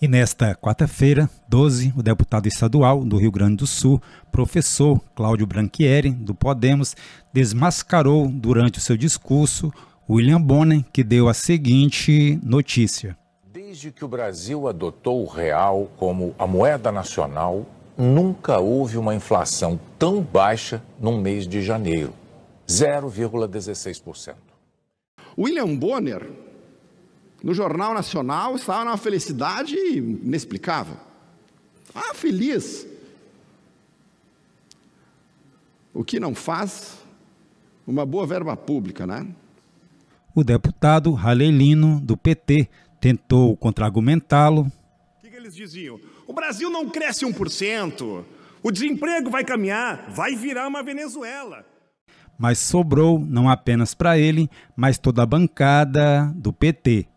E nesta quarta-feira, 12, o deputado estadual do Rio Grande do Sul, professor Cláudio Branchieri, do Podemos, desmascarou durante o seu discurso William Bonner, que deu a seguinte notícia. Desde que o Brasil adotou o real como a moeda nacional, nunca houve uma inflação tão baixa num mês de janeiro, 0,16%. William Bonner, no Jornal Nacional, estava numa felicidade inexplicável. Ah, feliz. O que não faz uma boa verba pública, né? O deputado Ralelino, do PT, tentou contra-argumentá-lo. O que eles diziam? O Brasil não cresce 1%, o desemprego vai caminhar, vai virar uma Venezuela. Mas sobrou não apenas para ele, mas toda a bancada do PT.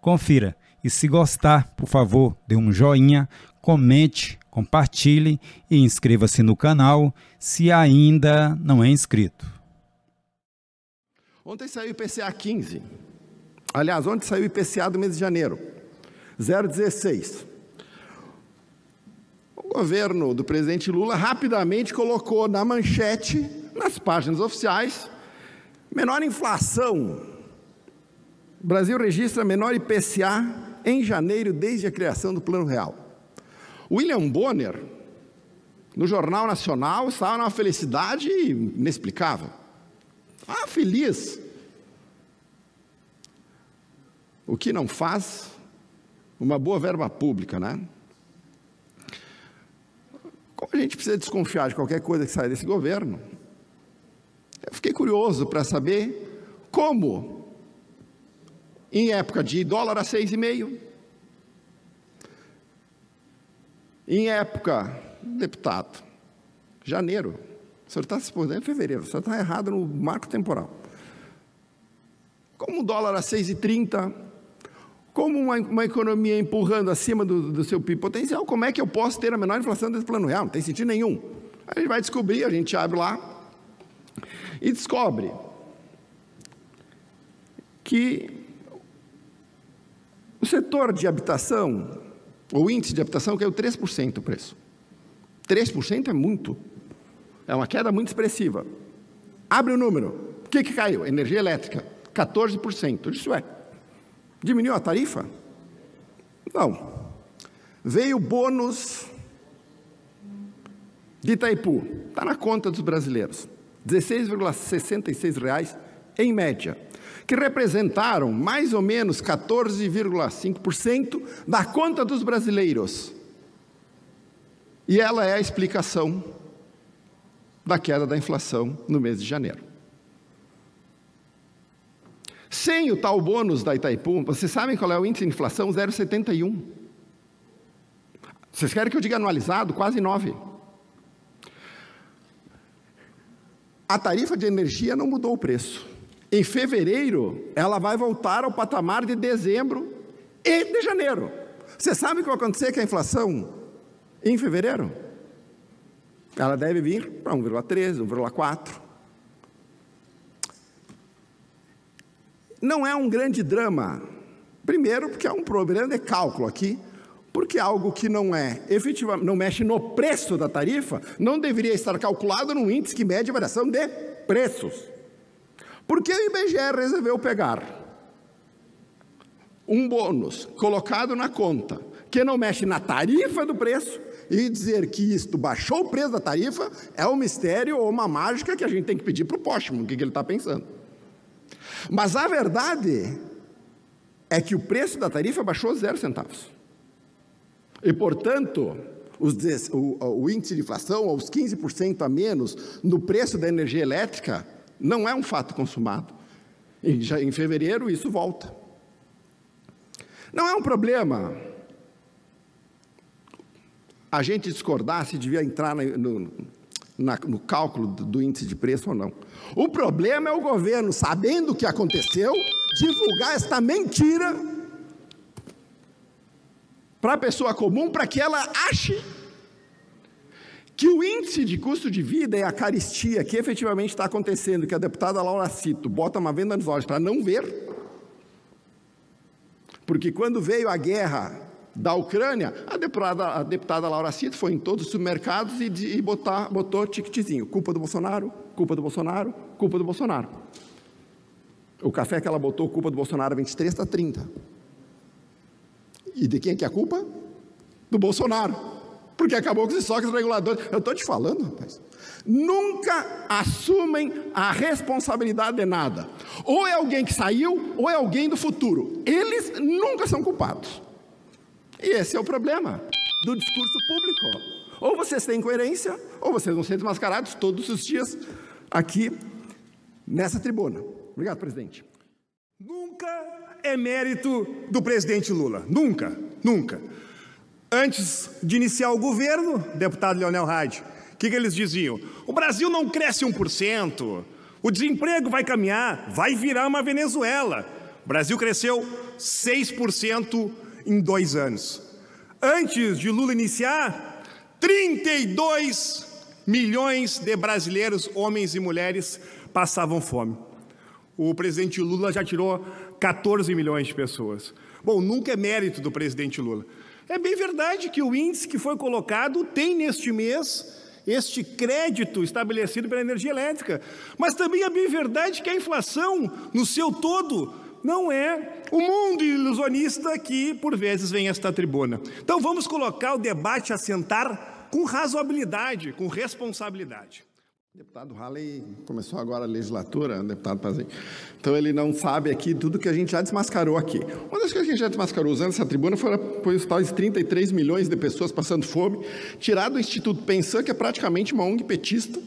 Confira, e se gostar, por favor, dê um joinha, comente, compartilhe e inscreva-se no canal se ainda não é inscrito. Ontem saiu o IPCA 15. Aliás, ontem saiu o IPCA do mês de janeiro, 0,16. O governo do presidente Lula rapidamente colocou na manchete, nas páginas oficiais, menor inflação. O Brasil registra menor IPCA em janeiro desde a criação do Plano Real. William Bonner, no Jornal Nacional, estava numa felicidade inexplicável. Ah, feliz. O que não faz uma boa verba pública, né? Como a gente precisa desconfiar de qualquer coisa que saia desse governo, eu fiquei curioso para saber como, em época de dólar a 6,5, em época, deputado, janeiro, o senhor está se respondendo em fevereiro, o senhor está errado no marco temporal. Como o dólar a 6,30, como uma economia empurrando acima do seu PIB potencial, como é que eu posso ter a menor inflação desse Plano Real? Não tem sentido nenhum. A gente vai descobrir, a gente abre lá e descobre que o setor de habitação, o índice de habitação caiu 3% o preço. 3% é muito. É uma queda muito expressiva. Abre o número. O que caiu? Energia elétrica, 14%. Isso é. Diminuiu a tarifa? Não. Veio o bônus de Itaipu. Está na conta dos brasileiros. R$ 16,66 em média, que representaram mais ou menos 14,5% da conta dos brasileiros. E ela é a explicação da queda da inflação no mês de janeiro. Sem o tal bônus da Itaipu, vocês sabem qual é o índice de inflação? 0,71. Vocês querem que eu diga anualizado? Quase 9. A tarifa de energia não mudou o preço. Em fevereiro, ela vai voltar ao patamar de dezembro e de janeiro. Vocês sabem o que vai acontecer com a inflação em fevereiro? Ela deve vir para 1,13, 1,4. Não é um grande drama. Primeiro, porque é um problema de cálculo aqui, porque algo que não é efetivamente, não mexe no preço da tarifa, não deveria estar calculado num índice que mede a variação de preços. Porque o IBGE resolveu pegar um bônus colocado na conta, que não mexe na tarifa do preço, e dizer que isto baixou o preço da tarifa é um mistério ou uma mágica que a gente tem que pedir para o Postman, o que ele está pensando. Mas a verdade é que o preço da tarifa baixou 0 centavos. E, portanto, o índice de inflação, aos 15% a menos no preço da energia elétrica, não é um fato consumado. Em fevereiro, isso volta. Não é um problema a gente discordar se devia entrar no cálculo do índice de preço ou não. O problema é o governo, sabendo o que aconteceu, divulgar esta mentira para a pessoa comum, para que ela ache que o índice de custo de vida é a caristia que efetivamente está acontecendo, que a deputada Laura Cito bota uma venda nos olhos para não ver, porque quando veio a guerra da Ucrânia, a deputada Laura Cito foi em todos os supermercados e botou ticketzinho, culpa do Bolsonaro, culpa do Bolsonaro, culpa do Bolsonaro. O café que ela botou, culpa do Bolsonaro, 23, está 30. E de quem é que é a culpa? Do Bolsonaro. Porque acabou com os estoques reguladores. Eu estou te falando, rapaz. Nunca assumem a responsabilidade de nada. Ou é alguém que saiu, ou é alguém do futuro. Eles nunca são culpados. E esse é o problema do discurso público. Ou vocês têm coerência, ou vocês vão ser desmascarados todos os dias aqui nessa tribuna. Obrigado, presidente. Nunca é mérito do presidente Lula. Nunca, nunca. Antes de iniciar o governo, deputado Leonel Hadi, o que eles diziam? O Brasil não cresce 1%, o desemprego vai caminhar, vai virar uma Venezuela. O Brasil cresceu 6% em 2 anos. Antes de Lula iniciar, 32 milhões de brasileiros, homens e mulheres, passavam fome. O presidente Lula já tirou 14 milhões de pessoas. Bom, nunca é mérito do presidente Lula. É bem verdade que o índice que foi colocado tem neste mês este crédito estabelecido pela energia elétrica. Mas também é bem verdade que a inflação, no seu todo, não é o mundo ilusionista que, por vezes, vem a esta tribuna. Então, vamos colocar o debate a sentar com razoabilidade, com responsabilidade. O deputado Halley começou agora a legislatura, deputado Pazinho. Então, ele não sabe aqui tudo que a gente já desmascarou aqui. Uma das coisas que a gente já desmascarou usando essa tribuna foi os tais 33 milhões de pessoas passando fome, tirado do Instituto Pensan, que é praticamente uma ONG petista,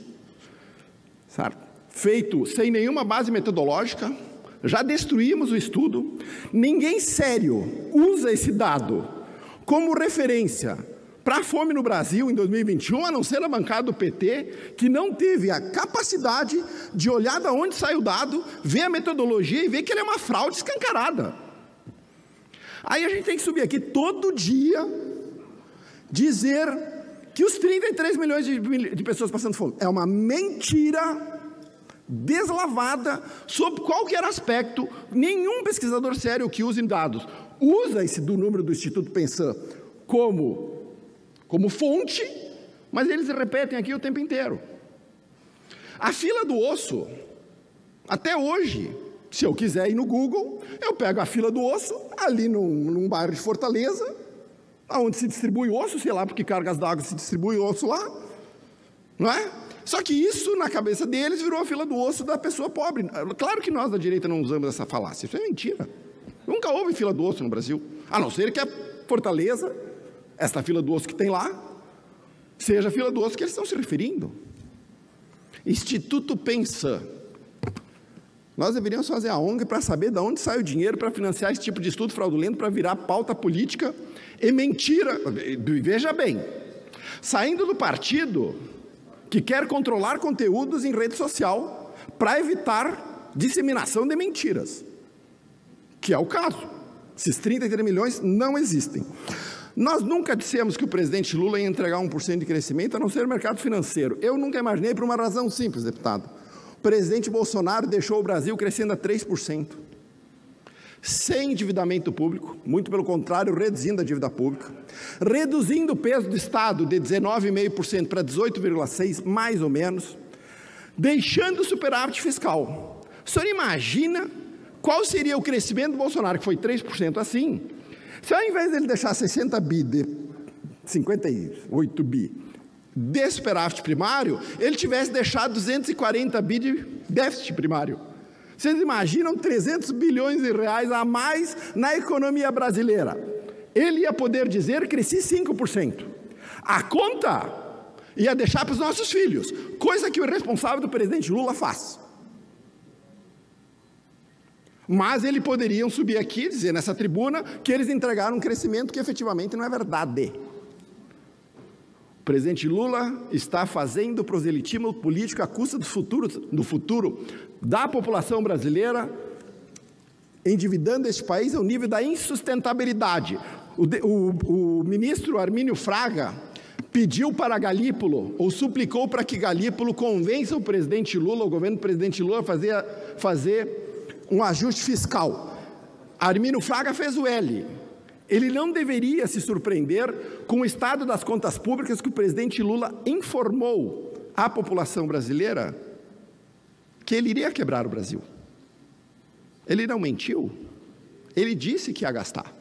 sabe? Feito sem nenhuma base metodológica, já destruímos o estudo. Ninguém sério usa esse dado como referência para a fome no Brasil em 2021, a não ser a bancada do PT, que não teve a capacidade de olhar de onde sai o dado, ver a metodologia e ver que ele é uma fraude escancarada. Aí a gente tem que subir aqui todo dia, dizer que os 33 milhões de pessoas passando fome é uma mentira deslavada, sob qualquer aspecto. Nenhum pesquisador sério que use dados usa esse do número do Instituto Pensan como fonte, mas eles repetem aqui o tempo inteiro. A fila do osso, até hoje, se eu quiser ir no Google, eu pego a fila do osso, ali num bairro de Fortaleza, onde se distribui osso, sei lá, porque cargas d'água se distribui osso lá, não é? Só que isso, na cabeça deles, virou a fila do osso da pessoa pobre. Claro que nós da direita não usamos essa falácia, isso é mentira. Nunca houve fila do osso no Brasil, a não ser que a Fortaleza, esta fila do osso que tem lá, seja a fila do osso que eles estão se referindo. Instituto Pensan. Nós deveríamos fazer a ONG para saber de onde sai o dinheiro para financiar esse tipo de estudo fraudulento, para virar pauta política e mentira. Veja bem, saindo do partido que quer controlar conteúdos em rede social para evitar disseminação de mentiras, que é o caso. Esses 33 milhões não existem. Nós nunca dissemos que o presidente Lula ia entregar 1% de crescimento, a não ser o mercado financeiro. Eu nunca imaginei, por uma razão simples, deputado. O presidente Bolsonaro deixou o Brasil crescendo a 3%, sem endividamento público, muito pelo contrário, reduzindo a dívida pública, reduzindo o peso do Estado de 19,5% para 18,6%, mais ou menos, deixando o superávit fiscal. O senhor imagina qual seria o crescimento do Bolsonaro, que foi 3% assim? Se ao invés dele deixar 60 bi, de 58 bi de superávit primário, ele tivesse deixado 240 bi de déficit primário. Vocês imaginam 300 bilhões de reais a mais na economia brasileira? Ele ia poder dizer, cresci 5%. A conta ia deixar para os nossos filhos, coisa que o responsável do presidente Lula faz. Mas eles poderiam subir aqui e dizer nessa tribuna que eles entregaram um crescimento que efetivamente não é verdade. O presidente Lula está fazendo proselitismo político à custa do futuro da população brasileira, endividando este país ao nível da insustentabilidade. O ministro Armínio Fraga pediu para Galípolo, ou suplicou para que Galípolo convença o presidente Lula, o governo do presidente Lula, a fazer um ajuste fiscal. Armínio Fraga fez o L, ele não deveria se surpreender com o estado das contas públicas que o presidente Lula informou à população brasileira que ele iria quebrar o Brasil. Ele não mentiu. Ele disse que ia gastar.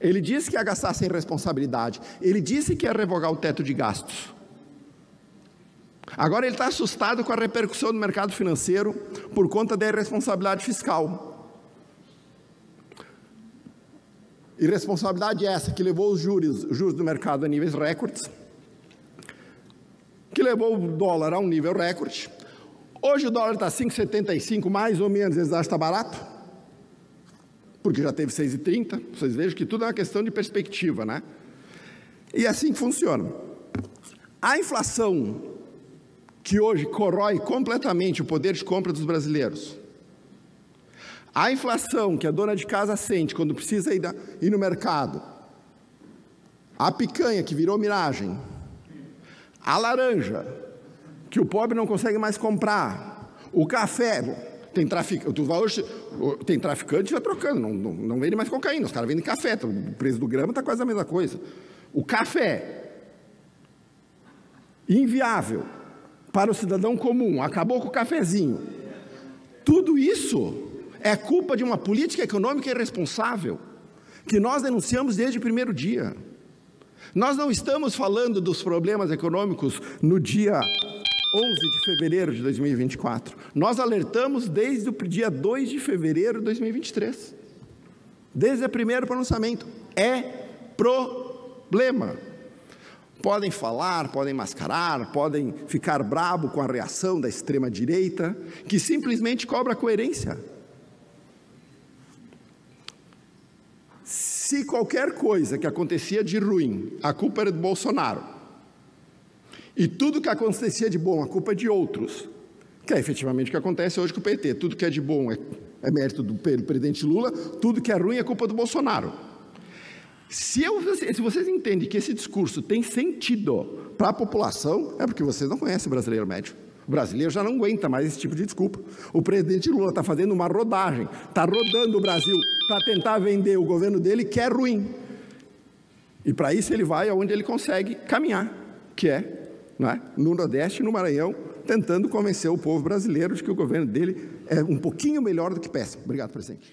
Ele disse que ia gastar sem responsabilidade. Ele disse que ia revogar o teto de gastos. Agora ele está assustado com a repercussão no mercado financeiro por conta da irresponsabilidade fiscal. Irresponsabilidade essa que levou os juros do mercado a níveis recordes, que levou o dólar a um nível recorde. Hoje o dólar está 5,75, mais ou menos, eles acham que está barato, porque já teve 6,30, vocês vejam que tudo é uma questão de perspectiva, né? E assim funciona. A inflação, que hoje corrói completamente o poder de compra dos brasileiros, a inflação que a dona de casa sente quando precisa ir no mercado, a picanha que virou miragem, a laranja que o pobre não consegue mais comprar, o café, tem traficante já trocando, não vende mais cocaína, os caras vendem café, o preço do grama está quase a mesma coisa. O café, inviável para o cidadão comum, acabou com o cafezinho. Tudo isso é culpa de uma política econômica irresponsável, que nós denunciamos desde o primeiro dia. Nós não estamos falando dos problemas econômicos no dia 11 de fevereiro de 2024. Nós alertamos desde o dia 2 de fevereiro de 2023. Desde o primeiro pronunciamento. É problema. Podem falar, podem mascarar, podem ficar brabo com a reação da extrema-direita, que simplesmente cobra coerência. Se qualquer coisa que acontecia de ruim, a culpa era do Bolsonaro, e tudo que acontecia de bom, a culpa é de outros, que é efetivamente o que acontece hoje com o PT, tudo que é de bom é mérito do presidente Lula, tudo que é ruim é culpa do Bolsonaro. Se vocês entendem que esse discurso tem sentido para a população, é porque vocês não conhecem o brasileiro médio. O brasileiro já não aguenta mais esse tipo de desculpa. O presidente Lula está fazendo uma rodagem, está rodando o Brasil para tentar vender o governo dele, que é ruim. E para isso ele vai aonde ele consegue caminhar, que é, no Nordeste, no Maranhão, tentando convencer o povo brasileiro de que o governo dele é um pouquinho melhor do que péssimo. Obrigado, presidente.